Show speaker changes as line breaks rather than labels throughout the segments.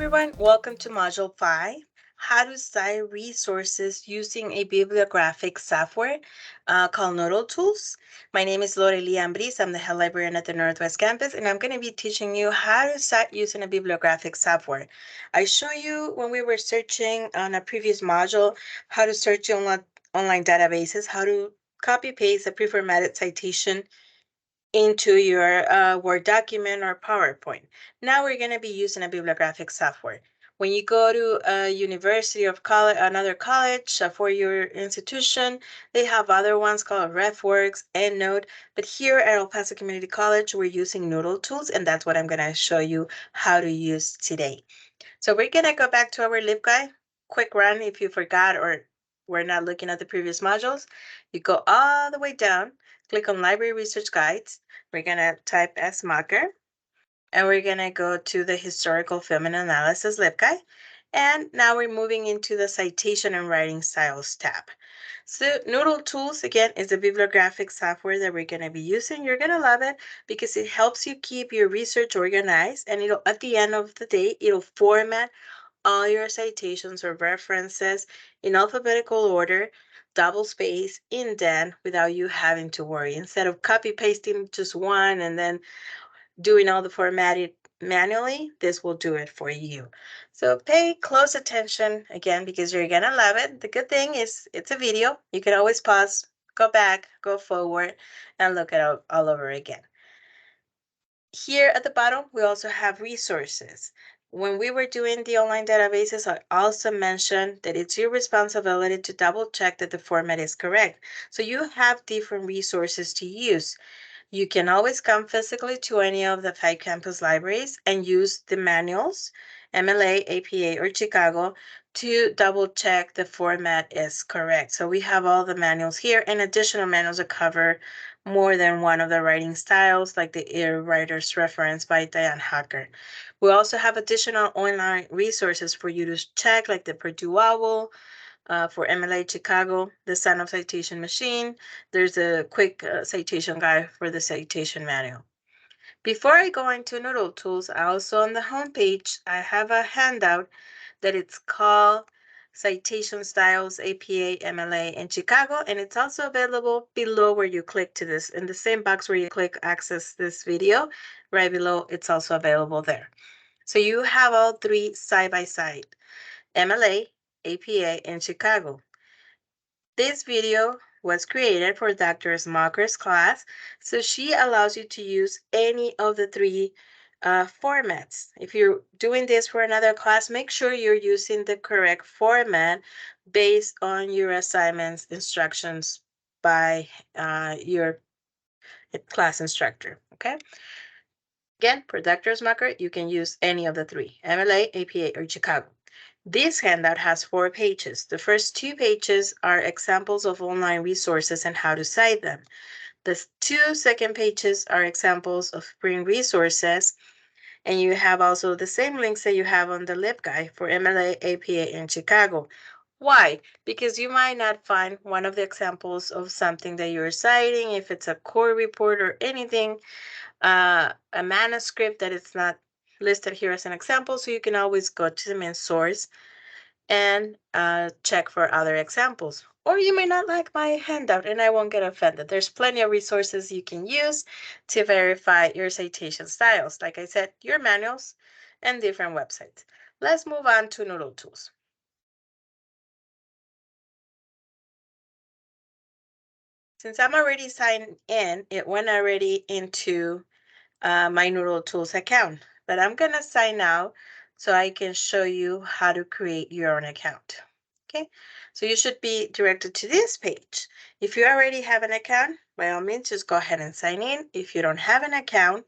everyone, welcome to Module 5, How to Cite Resources Using a Bibliographic Software called NoodleTools. My name is Loreli Ambris, I'm the head librarian at the Northwest Campus, and I'm going to be teaching you how to cite using a bibliographic software. I show you when we were searching on a previous module, how to search online databases, how to copy-paste a pre-formatted citation into your Word document or PowerPoint. Now we're going to be using a bibliographic software. When you go to a university or college, another college, a four-year institution, they have other ones called RefWorks, EndNote. But here at El Paso Community College, we're using NoodleTools, and that's what I'm going to show you how to use today. So we're going to go back to our LibGuide. Quick run if you forgot or we're not looking at the previous modules. You go all the way down, click on Library Research Guides. We're going to type as marker, and we're going to go to the Historical Film and Analysis LibGuide. And now we're moving into the Citation and Writing Styles tab. So NoodleTools, again, is a bibliographic software that we're going to be using. You're going to love it because it helps you keep your research organized, and it'll, at the end of the day, it'll format all your citations or references in alphabetical order, double space, indent, without you having to worry. Instead of copy pasting just one and then doing all the formatting manually, this will do it for you. So pay close attention again because you're gonna love it. The good thing is it's a video. You can always pause, go back, go forward, and look at it all over again. Here at the bottom, we also have resources. When we were doing the online databases, I also mentioned that it's your responsibility to double check that the format is correct. So you have different resources to use. You can always come physically to any of the 5 campus libraries and use the manuals, MLA, APA, or Chicago, to double check the format is correct. So we have all the manuals here and additional manuals that cover more than one of the writing styles, like the Ear Writer's Reference by Diane Hacker. We also have additional online resources for you to check, like the Purdue OWL, for MLA Chicago, the Son of Citation Machine. There's a quick citation guide for the citation manual. Before I go into NoodleTools, I also on the homepage, I have a handout that it's called Citation Styles, APA, MLA in Chicago, and it's also available below where you click to this. In the same box where you click access this video, right below, it's also available there. So you have all 3 side by side, MLA, APA, and Chicago. This video was created for Dr. Smucker's class, so she allows you to use any of the 3 formats. If you're doing this for another class, make sure you're using the correct format based on your assignments instructions by your class instructor, okay? Again, for Dr. Smucker, you can use any of the 3, MLA, APA, or Chicago. This handout has 4 pages. The first 2 pages are examples of online resources and how to cite them. The 2 second pages are examples of spring resources, and you have also the same links that you have on the LibGuide for MLA, APA, and Chicago. Why? Because you might not find one of the examples of something that you're citing, if it's a core report or anything, a manuscript that is not listed here as an example, so you can always go to the main source and check for other examples. Or you may not like my handout and I won't get offended. There's plenty of resources you can use to verify your citation styles. Like I said, your manuals and different websites. Let's move on to NoodleTools. Since I'm already signed in, it went already into my NoodleTools account. But I'm going to sign out so I can show you how to create your own account. Okay, so you should be directed to this page. If you already have an account, by all means, just go ahead and sign in. If you don't have an account,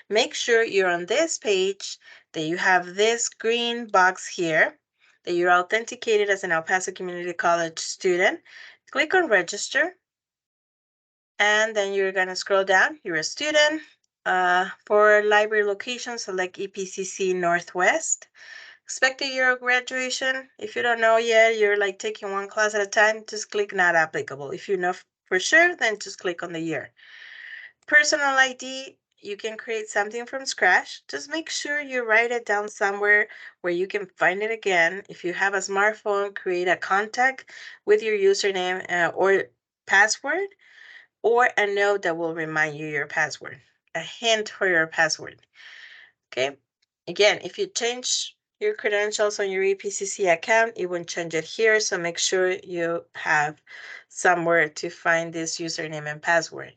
make sure you're on this page, that you have this green box here, that you're authenticated as an El Paso Community College student. Click on register, and then you're going to scroll down. You're a student. For library location, select EPCC Northwest. Expected year of graduation, if you don't know yet, you're like taking one class at a time, just click not applicable. If you know for sure, then just click on the year. Personal ID, you can create something from scratch. Just make sure you write it down somewhere where you can find it again. If you have a smartphone, create a contact with your username or password, or a note that will remind you your password, a hint for your password. Okay. Again, if you change your credentials on your EPCC account, it won't change it here. So make sure you have somewhere to find this username and password.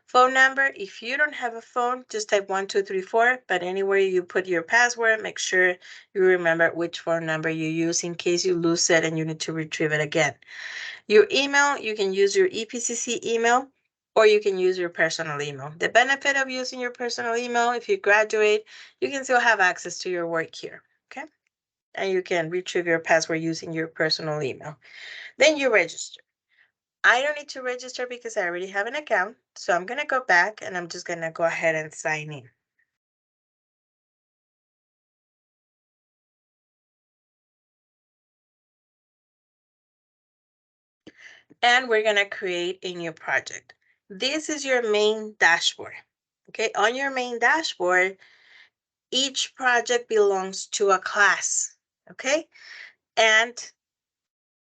Phone number, if you don't have a phone, just type 1234, but anywhere you put your password, make sure you remember which phone number you use in case you lose it and you need to retrieve it again. Your email, you can use your EPCC email or you can use your personal email. The benefit of using your personal email, if you graduate, you can still have access to your work here, okay? And you can retrieve your password using your personal email. Then you register. I don't need to register because I already have an account. So I'm going to go back and I'm just going to go ahead and sign in. And we're going to create a new project. This is your main dashboard. Okay, on your main dashboard, each project belongs to a class, okay? And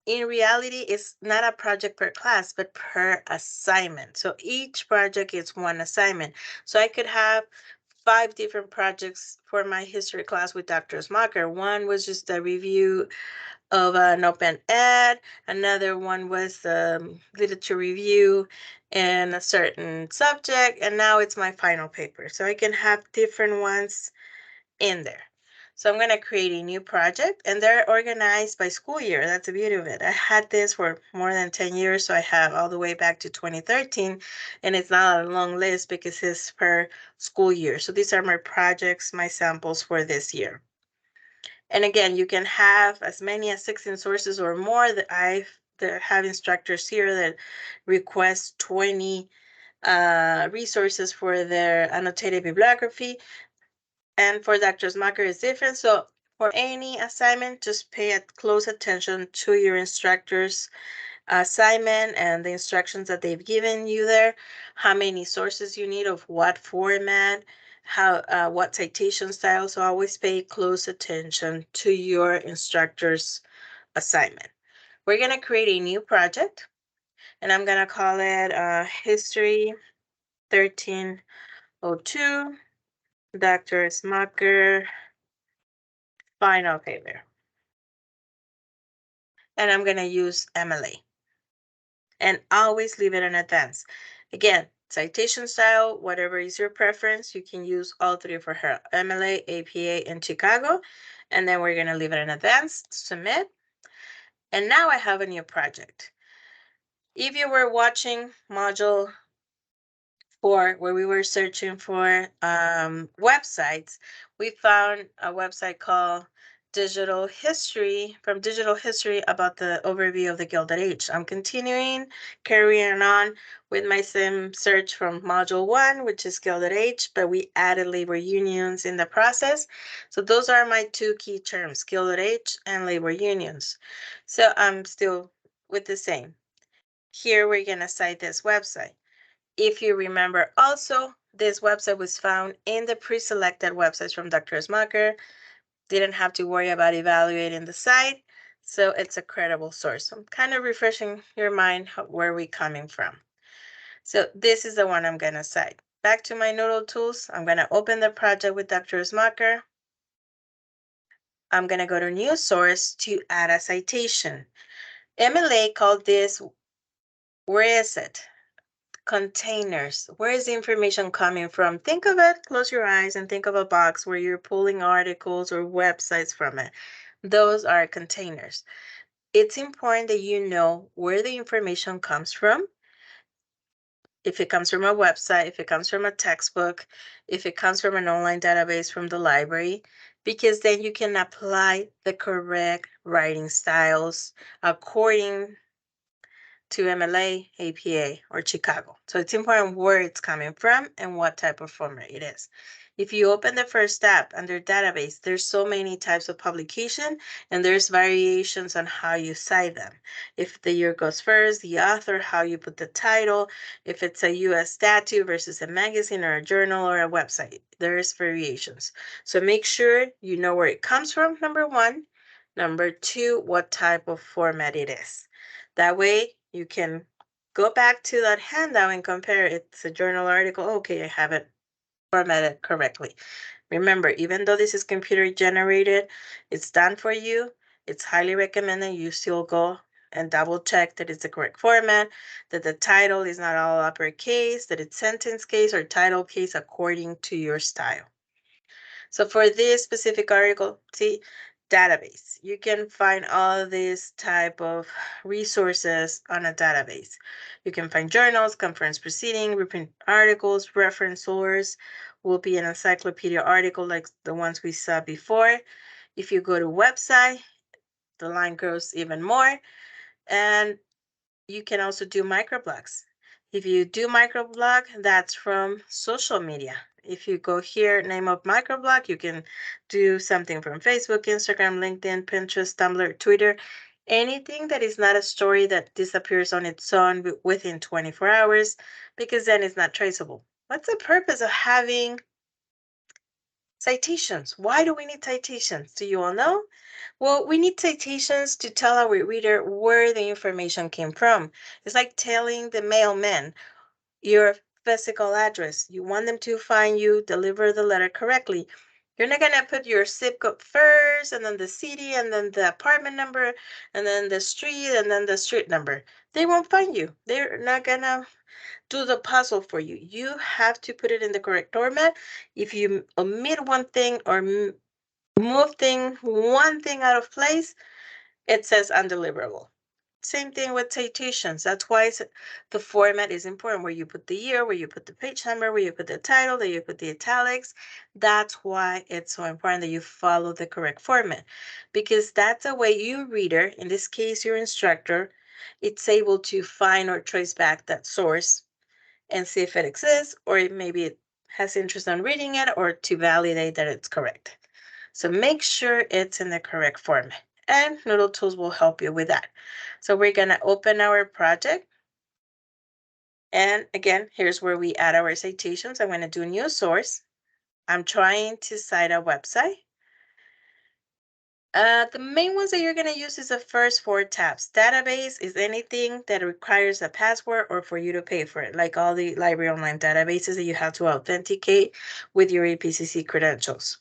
in reality, it's not a project per class, but per assignment. So each project is one assignment. So I could have 5 different projects for my history class with Dr. Smucker. One was just a review of an open ed. Another one was literature review in a certain subject. And now it's my final paper. So I can have different ones in there. So I'm going to create a new project and they're organized by school year. That's the beauty of it. I had this for more than 10 years. So I have all the way back to 2013 and it's not a long list because it's per school year. So these are my projects, my samples for this year. And again, you can have as many as 16 sources or more. That I have instructors here that request 20 resources for their annotated bibliography. And for Dr. Smucker, it's different. So for any assignment, just pay close attention to your instructor's assignment and the instructions that they've given you there, how many sources you need of what format, what citation style. So always pay close attention to your instructor's assignment. We're going to create a new project and I'm going to call it History 1302, Dr. Smucker final paper. And I'm going to use MLA. And always leave it in advance. Again, citation style, whatever is your preference, you can use all 3 for her, MLA, APA, and Chicago. And then we're going to leave it in advance, submit. And now I have a new project. If you were watching module 4, where we were searching for websites, we found a website called Digital History, from Digital History, about the overview of the Gilded Age. I'm carrying on with my same search from module 1, which is Gilded Age, but we added labor unions in the process. So those are my 2 key terms, Gilded Age and labor unions. So I'm still with the same. Here we're going to cite this website. If you remember also, this website was found in the pre-selected websites from Dr. Smucker. Didn't have to worry about evaluating the site, so it's a credible source. So I'm kind of refreshing your mind where we're coming from. So this is the one I'm going to cite. Back to my NoodleTools, I'm going to open the project with Dr. Smucker. I'm going to go to New Source to add a citation. MLA called this, where is it? Containers. Where is the information coming from? Think of it, close your eyes and think of a box where you're pulling articles or websites from it. Those are containers. It's important that you know where the information comes from. If it comes from a website, if it comes from a textbook, if it comes from an online database from the library, because then you can apply the correct writing styles according to MLA, APA, or Chicago. So it's important where it's coming from and what type of format it is. If you open the first tab under database, there's so many types of publication and there's variations on how you cite them. If the year goes first, the author, how you put the title, if it's a US statute versus a magazine or a journal or a website, there's variations. So make sure you know where it comes from, number one. Number two, what type of format it is. That way you can go back to that handout and compare. It's a journal article. Okay, I have it formatted correctly. Remember, even though this is computer generated, it's done for you. It's highly recommended you still go and double check that it's the correct format, that the title is not all uppercase, that it's sentence case or title case according to your style. So for this specific article, see, database. You can find all these type of resources on a database. You can find journals, conference proceeding, reprint articles, reference source, will be an encyclopedia article like the ones we saw before. If you go to website, the line grows even more. And you can also do microblogs. If you do microblog, that's from social media. If you go here, name of microblog, you can do something from Facebook, Instagram, LinkedIn, Pinterest, Tumblr, Twitter, anything that is not a story that disappears on its own within 24 hours, because then it's not traceable. What's the purpose of having citations? Why do we need citations? Do you all know? Well, we need citations to tell our reader where the information came from. It's like telling the mailman your physical address. You want them to find you, deliver the letter correctly. You're not going to put your zip code first, and then the city, and then the apartment number, and then the street, and then the street number. They won't find you. They're not going to do the puzzle for you. You have to put it in the correct format. If you omit one thing or move one thing out of place, it says undeliverable. Same thing with citations. That's why the format is important, where you put the year, where you put the page number, where you put the title, that you put the italics. That's why it's so important that you follow the correct format, because that's a way your reader, in this case your instructor, it's able to find or trace back that source and see if it exists, or maybe it has interest in reading it, or to validate that it's correct. So make sure it's in the correct format, and NoodleTools will help you with that. So we're going to open our project. And again, here's where we add our citations. I'm going to do new source. I'm trying to cite a website. The main ones that you're going to use is the first four tabs. Database is anything that requires a password or for you to pay for it, like all the library online databases that you have to authenticate with your EPCC credentials.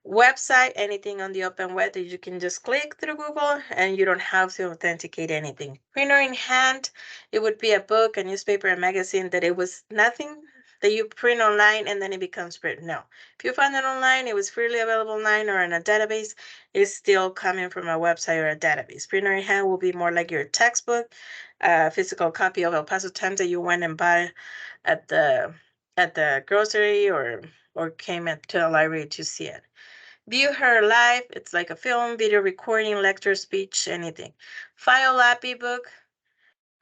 Website, anything on the open web that you can just click through Google and you don't have to authenticate anything. Printer in hand, it would be a book, a newspaper, a magazine, that it was nothing that you print online and then it becomes print. No. If you find it online, it was freely available online or in a database, it's still coming from a website or a database. Printer in hand will be more like your textbook, a physical copy of El Paso Times that you went and buy at the grocery or came to the library to see it. View her live. It's like a film, video recording, lecture, speech, anything. File app ebook,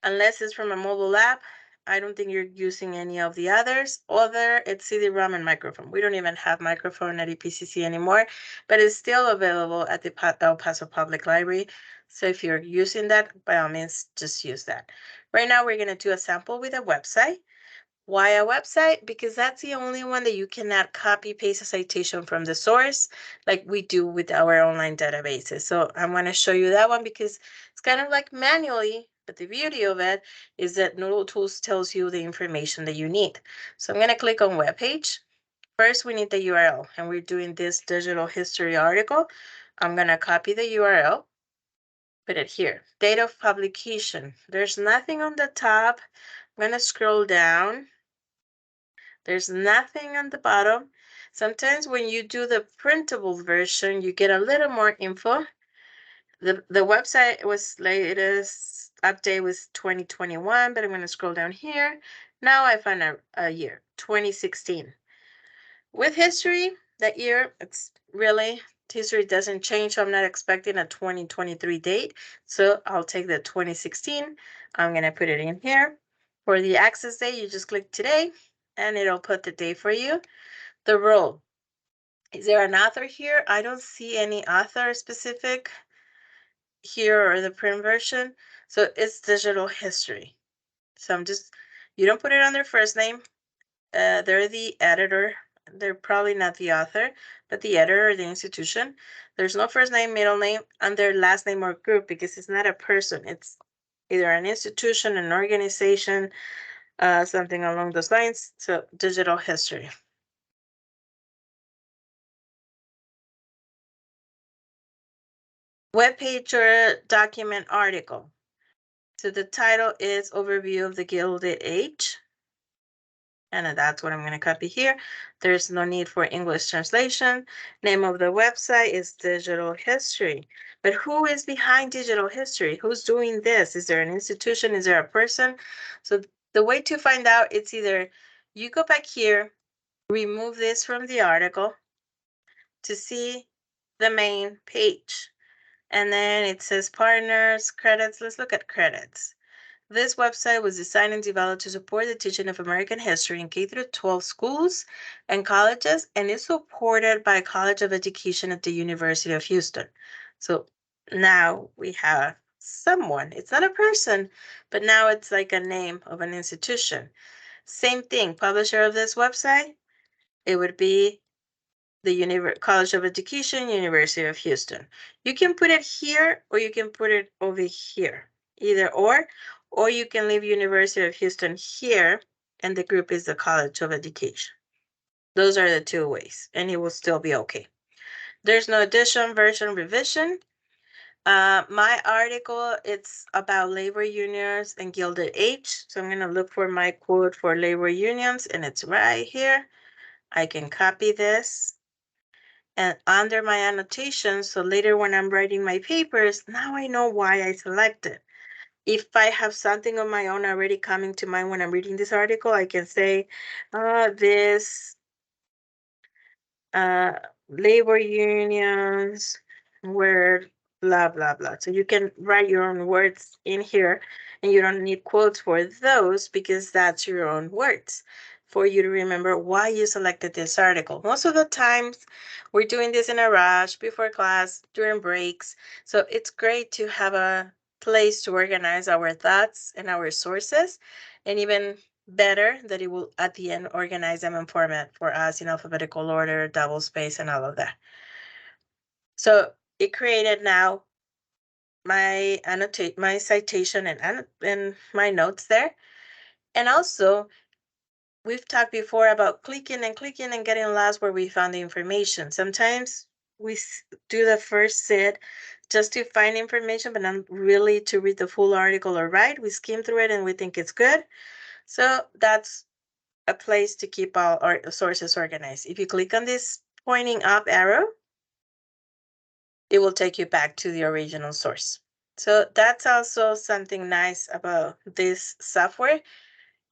unless it's from a mobile app. I don't think you're using any of the others. It's CD-ROM and microphone. We don't even have microphone at EPCC anymore, but it's still available at the El Paso Public Library. So if you're using that, by all means, just use that. Right now, we're going to do a sample with a website. Why a website? Because that's the only one that you cannot copy paste a citation from the source like we do with our online databases. So I'm going to show you that one because it's kind of like manually, but the beauty of it is that NoodleTools tells you the information that you need. So I'm going to click on web page. First, we need the URL, and we're doing this digital history article. I'm going to copy the URL, put it here. Date of publication. There's nothing on the top. I'm going to scroll down. There's nothing on the bottom. Sometimes when you do the printable version, you get a little more info. The website was latest update was 2021, but I'm going to scroll down here. Now I found a year, 2016. With history, that year, it's really history doesn't change, so I'm not expecting a 2023 date. So I'll take the 2016. I'm going to put it in here. For the access date, you just click today, and it'll put the date for you. The role. Is there an author here? I don't see any author specific here or the print version. So it's digital history. So you don't put it on their first name. They're the editor. They're probably not the author, but the editor or the institution. There's no first name, middle name, and their last name or group because it's not a person. It's either an institution, an organization, something along those lines. So digital history. Web page or document article. So the title is Overview of the Gilded Age. And that's what I'm going to copy here. There's no need for English translation. Name of the website is Digital History. But who is behind Digital History? Who's doing this? Is there an institution? Is there a person? So the way to find out, it's either you go back here, remove this from the article to see the main page. And then it says partners, credits. Let's look at credits. This website was designed and developed to support the teaching of American history in K-12 schools and colleges, and is supported by College of Education at the University of Houston. So now we have someone. It's not a person, but now it's like a name of an institution. Same thing, publisher of this website, it would be the College of Education, University of Houston. You can put it here or you can put it over here, either or you can leave University of Houston here and the group is the College of Education. Those are the two ways and it will still be okay. There's no addition, version, revision. My article, it's about labor unions and Gilded Age. So I'm going to look for my quote for labor unions and it's right here. I can copy this and under my annotations, so later when I'm writing my papers, now I know why I selected. If I have something on my own already coming to mind when I'm reading this article, I can say, this labor unions were blah, blah, blah. So you can write your own words in here and you don't need quotes for those because that's your own words for you to remember why you selected this article. Most of the times we're doing this in a rush before class, during breaks. So it's great to have a place to organize our thoughts and our sources, and even better that it will at the end organize them in format for us in alphabetical order, double space, and all of that. So it created now my citation and my notes there. And also we've talked before about clicking and getting lost where we found the information. Sometimes we do the first sit just to find information, but not really to read the full article or write. We skim through it and we think it's good. So that's a place to keep all our sources organized. If you click on this pointing up arrow, it will take you back to the original source. So that's also something nice about this software.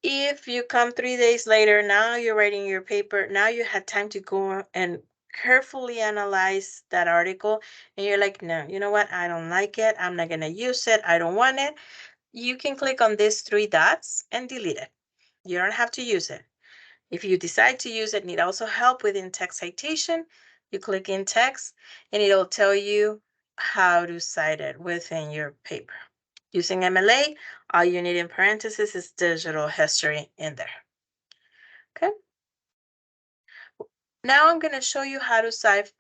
If you come 3 days later, now you're writing your paper, now you had time to go and carefully analyze that article, and you're like, no, you know what? I don't like it. I'm not going to use it. I don't want it. You can click on these 3 dots and delete it. You don't have to use it. If you decide to use it, need also help with in-text citation, you click in text and it'll tell you how to cite it within your paper. Using MLA, all you need in parentheses is digital history in there. Okay. Now I'm going to show you how to cite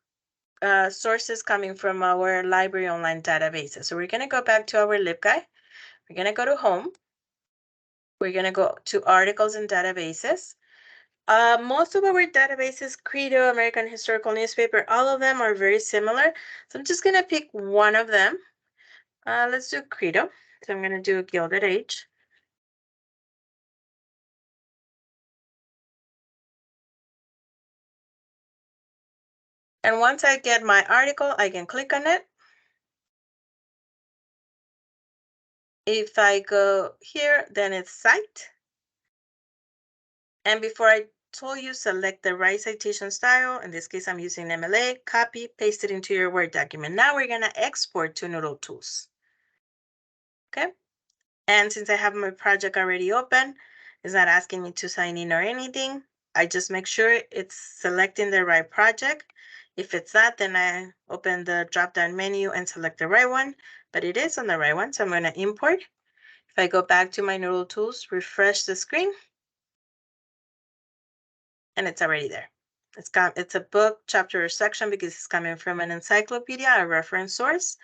sources coming from our library online databases. So we're going to go back to our LibGuide. We're going to go to home. We're going to go to articles and databases. Most of our databases, Credo, American Historical Newspaper, all of them are very similar. So I'm just going to pick one of them. Let's do Credo. So I'm going to do Gilded Age. And once I get my article, I can click on it. If I go here, then it's cite. And before I told you, select the right citation style. In this case, I'm using MLA, copy, paste it into your Word document. Now we're gonna export to NoodleTools, okay? And since I have my project already open, it's not asking me to sign in or anything. I just make sure it's selecting the right project. If it's not, then I open the drop-down menu and select the right one, but it is on the right one, so I'm gonna import. If I go back to my NoodleTools, refresh the screen, and it's already there. It's a book, chapter, or section because it's coming from an encyclopedia, a reference source.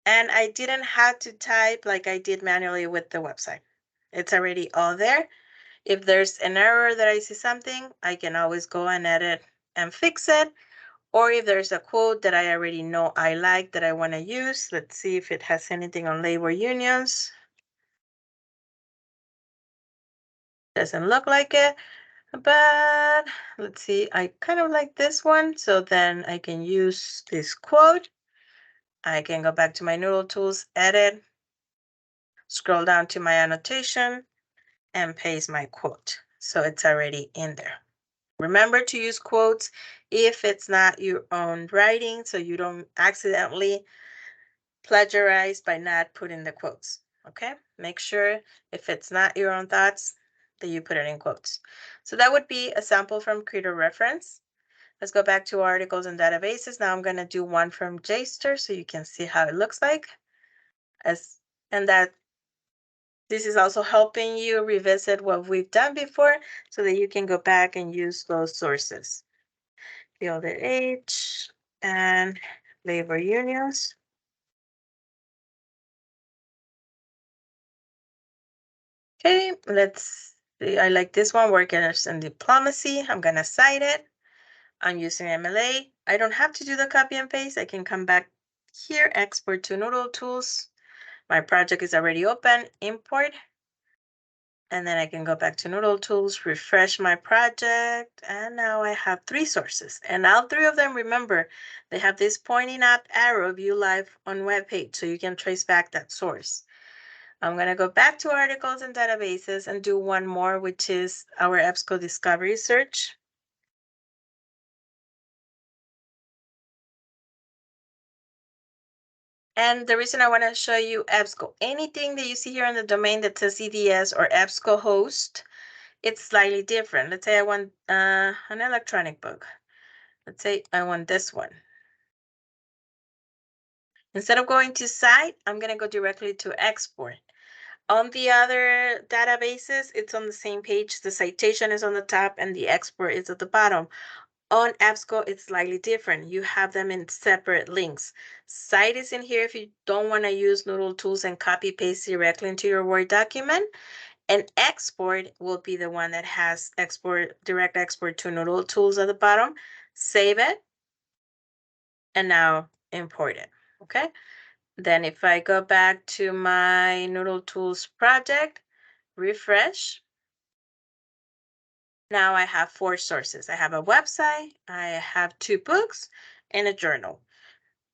And I didn't have to type like I did manually with the website. It's already all there. If there's an error that I see something, I can always go and edit and fix it. Or if there's a quote that I already know I like that I want to use, let's see if it has anything on labor unions. Doesn't look like it, but let's see, I kind of like this one. So then I can use this quote. I can go back to my NoodleTools, edit, scroll down to my annotation, and paste my quote. So it's already in there. Remember to use quotes if it's not your own writing, so you don't accidentally plagiarize by not putting the quotes, okay? Make sure if it's not your own thoughts that you put it in quotes. So that would be a sample from Creator Reference. Let's go back to articles and databases. Now I'm going to do one from JSTOR so you can see how it looks like. And that this is also helping you revisit what we've done before so that you can go back and use those sources. Gilded Age and labor unions. Okay, let's see. I like this one, workers and diplomacy. I'm gonna cite it. I'm using MLA. I don't have to do the copy and paste. I can come back here, export to NoodleTools. My project is already open, import. And then I can go back to NoodleTools, refresh my project, and now I have 3 sources. And all 3 of them, remember, they have this pointing up arrow, view live on web page, so you can trace back that source. I'm going to go back to articles and databases and do one more, which is our EBSCO discovery search. And the reason I want to show you EBSCO, anything that you see here in the domain that says EDS or EBSCO host, it's slightly different. Let's say I want an electronic book. Let's say I want this one. Instead of going to cite, I'm going to go directly to export. On the other databases, it's on the same page. The citation is on the top and the export is at the bottom. On EBSCO, it's slightly different. You have them in separate links. Cite is in here if you don't want to use NoodleTools and copy paste directly into your Word document. And export will be the one that has direct export to NoodleTools at the bottom. Save it. And now import it. Okay. Then if I go back to my NoodleTools project, refresh. Now I have 4 sources. I have a website, I have 2 books, and a journal.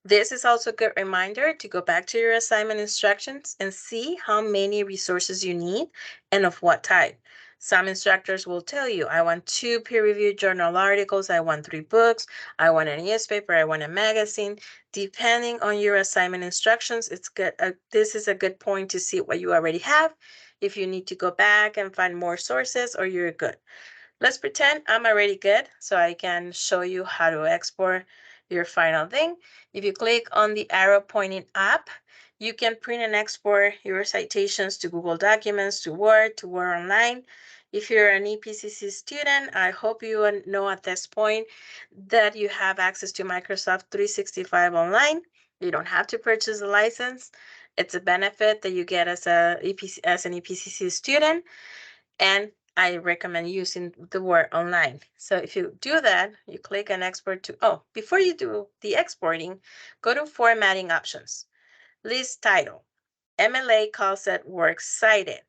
This is also a good reminder to go back to your assignment instructions and see how many resources you need and of what type. Some instructors will tell you, I want 2 peer-reviewed journal articles, I want 3 books, I want a newspaper, I want a magazine. Depending on your assignment instructions, it's good. This is a good point to see what you already have, if you need to go back and find more sources or you're good. Let's pretend I'm already good so I can show you how to export your final thing. If you click on the arrow pointing up, you can print and export your citations to Google Documents, to Word Online. If you're an EPCC student, I hope you know at this point that you have access to Microsoft 365 Online. You don't have to purchase a license. It's a benefit that you get as an EPCC student. And I recommend using the Word Online. So if you do that, you click on export to, before you do the exporting, go to formatting options, list title. MLA calls it works cited.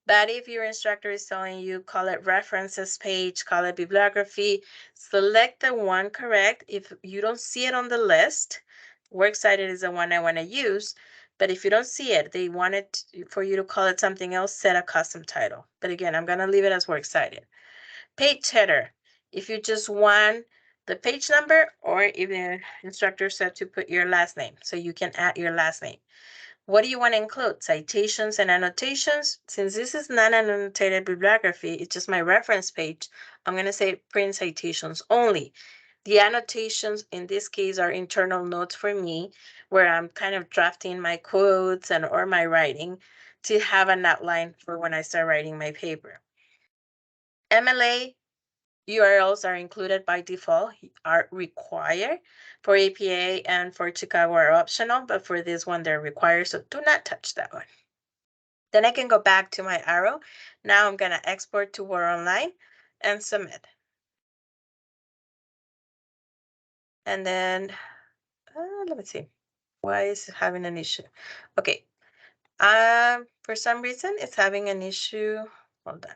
But if your instructor is telling you, call it references page, call it bibliography, select the one correct. If you don't see it on the list, works cited is the one I want to use. But if you don't see it, they want it for you to call it something else, set a custom title. But again, I'm going to leave it as works cited. Page header. If you just want the page number, or if the instructor said to put your last name, so you can add your last name. What do you want to include? Citations and annotations. Since this is not an annotated bibliography, it's just my reference page, I'm going to say print citations only. The annotations in this case are internal notes for me, where I'm kind of drafting my quotes and or my writing to have an outline for when I start writing my paper. MLA URLs are included by default, are required. For APA and for Chicago are optional, but for this one they're required, so do not touch that one. Then I can go back to my arrow. Now I'm gonna export to Word Online and submit. And then, let me see, why is it having an issue? Okay, for some reason it's having an issue, hold on.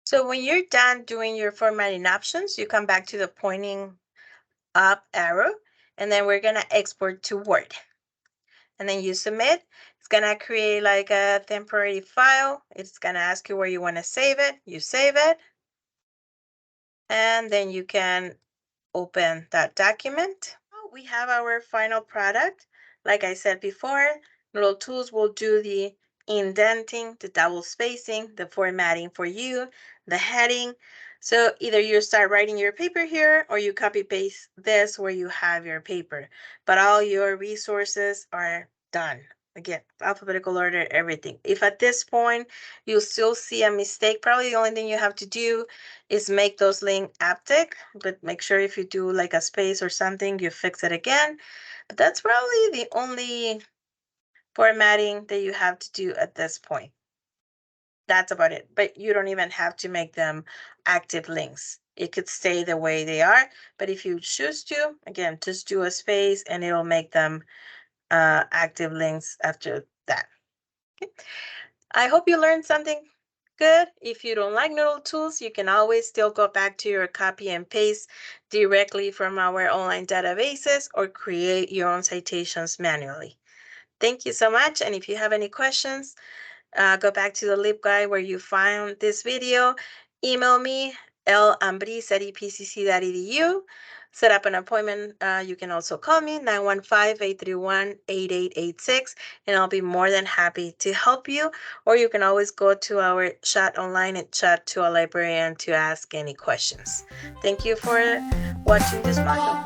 So when you're done doing your formatting options, you come back to the pointing up arrow, and then we're gonna export to Word. And then you submit. It's gonna create like a temporary file. It's gonna ask you where you wanna save it. You save it. And then you can open that document. We have our final product. Like I said before, NoodleTools will do the indenting, the double spacing, the formatting for you, the heading. So either you start writing your paper here or you copy paste this where you have your paper, but all your resources are done. Again, alphabetical order, everything. If at this point you still see a mistake, probably the only thing you have to do is make those link aptic, but make sure if you do like a space or something, you fix it again. But that's probably the only formatting that you have to do at this point. That's about it, but you don't even have to make them active links. It could stay the way they are, but if you choose to, again, just do a space and it'll make them active links after that. Okay. I hope you learned something good. If you don't like NoodleTools, you can always still go back to your copy and paste directly from our online databases or create your own citations manually. Thank you so much. And if you have any questions, go back to the LibGuide where you found this video. Email me, lambris@epcc.edu. Set up an appointment. You can also call me, 915-831-8886, and I'll be more than happy to help you. Or you can always go to our chat online and chat to a librarian to ask any questions. Thank you for watching this module.